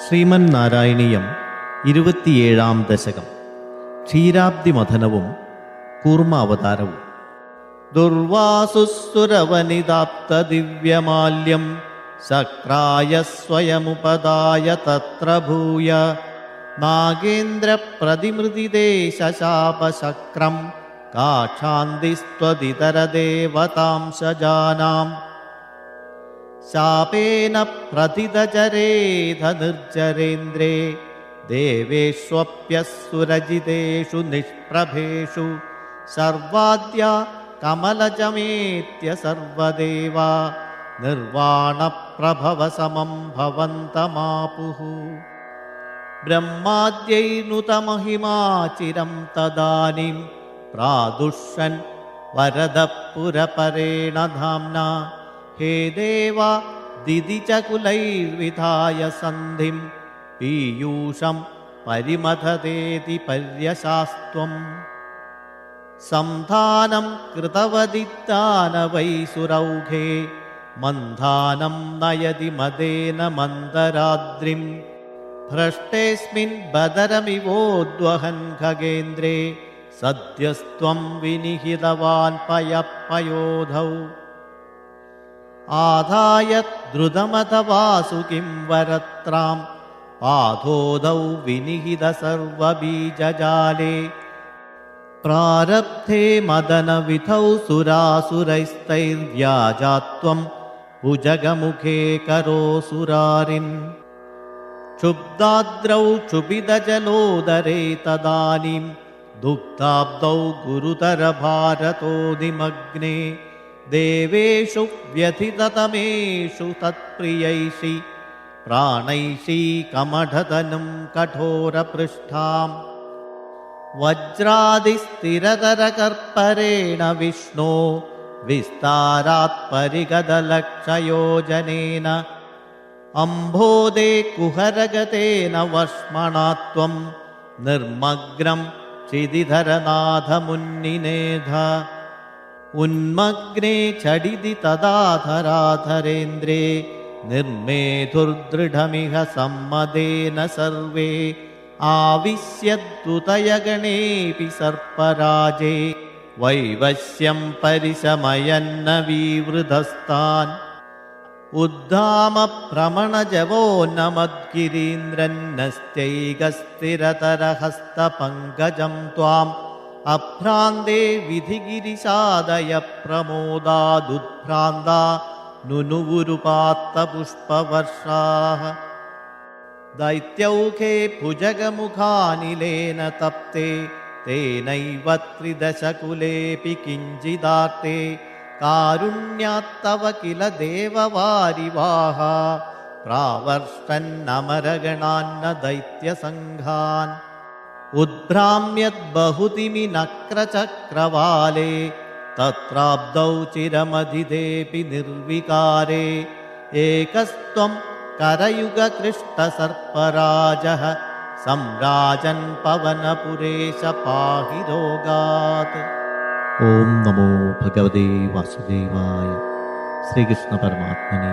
ശ്രീമന്നാരായണീയം 27-ാം ദശകം. ക്ഷീരാബ്ദിമഥനവും കൂർമാവതാരവും. ദുർവാസുസുരവനിതാപ്ത ദിവ്യമാല്യം ശക്രായ സ്വയമുപദായ തത്ര ഭൂയ നാഗേന്ദ്രപ്രതിമൃതിദേശശാപശക്രം കാക്ഷാന്തിസ്ത്വദിതരദേവതാംശജാനാം ശാപേന പ്രതിതചരേധ നിർജരേന്ദ്രേ ദേവേഷ്വപ്യസുരജിതേഷു നിഷ്പ്രഭേഷു സർവാദ്യ കമലജമേത്യ സർവദേവാ നിർവാണപ്രഭവസമം ഭവന്തമാപുഃ. ബ്രഹ്മാദ്യൈനുതമഹിമാചിരം തദാനിം പ്രാദുഷ്യൻ വരദപുരപരേണ ധാംനാ ഹേ ദേവ ദിദിചകുലൈർവിധായ സന്ധിം പീയൂഷം പരിമഥതേതി പര്യശാസ്ത്വം. സംധാനം കൃതവദിത്താനവൈസുരൗഘേ മന്ധാനം നയതി മദേന മന്ദരാദ്രിം ഭ്രഷ്ടേസ്മിൻ ബദരമിവോദ്വഹൻ ഖഗേന്ദ്രേ സദ്യസ്ത്വം വിനിഹിതവാൻ പയപയോധൗ. ആദായ ദ്രുതമത വാസുകിം വരത്രാം പാദോദൗ വിനിഹിത സർവബീജജാലേ പ്രാരബ്ധേ മദനവിധൗ സുരാസുരൈസ്തൈർവ്യാജാത്വം ഭുജഗമുഖേ കരോസുരാരിൻ. ക്ഷുബ്ധാദ്രൗ ക്ഷുഭിതജലോദരേ തദാനിം ദുഗ്ധാബ്ദൗ ഗുരുതരഭാരതോ നിമഗ്നേ ദേവേഷു വ്യഥിതതമേഷു തത്പ്രിയൈഷി പ്രാണൈഷീ കമഠതനും കഠോരപൃഷ്ഠാം. വജ്രാദിസ്ഥിരതരകർപ്പരേണ വിഷ്ണോ വിസ്താരാത് പരിഗതലക്ഷയോജനേന അംബോദേ കുഹരഗതേന വഷ്മണാത്വം നിർമഗ്നം ക്ഷിതിധരനാഥമുന്നിനേധ. ഉന്മഗ്നേ ചടിതി തദാധരാധരേന്ദ്രേ നിർമേധുർദൃഢമിഹ സമ്മദേന സർവേ ആവിശ്യദ്ദുതയഗണേപി സർപ്പരാജേ വൈവശ്യം പരിശമയന്ന വീവൃതസ്താൻ. ഉദ്ധാമ ഭ്രമണജവോ നമദ്ഗിരീന്ദ്രന്നശ്ചൈകസ്ഥിരതരഹസ്തപങ്കജം ത്വാം അഭ്രാന്തേ വിധിഗിരിശാദയ പ്രമോദാദുദ്ഭ്രാന്താ നുനുവുരുപാത്തപുഷ്പവർഷാഃ. ദൈത്യൗഖേ ഭുജഗമുഖാനിലേന തപ്തേ തേനൈവ ത്രിദശകുലേപി കിഞ്ചിദാർത്തേ കാരുണ്യാത്തവ കില ദേവവാരിവാഹ പ്രാവർഷ്ടന്നമരഗണാന്ന ദൈത്യസംഘാൻ. ഉദ്ഭ്രാമ്യദ്ബഹുതിമി നക്രചക്രവാലേ തത്രാബ്ദൗ ചിരമധിദേപി നിർവികാരേ ഏകസ്ത്വം കരയുഗകൃഷ്ടസർപ്പരാജഃ സംരാജൻ പവനപുരേശ പാഹി രോഗാത്. ഓം നമോ ഭഗവതേ വാസുദേവായ. ശ്രീകൃഷ്ണ പരമാത്മനേ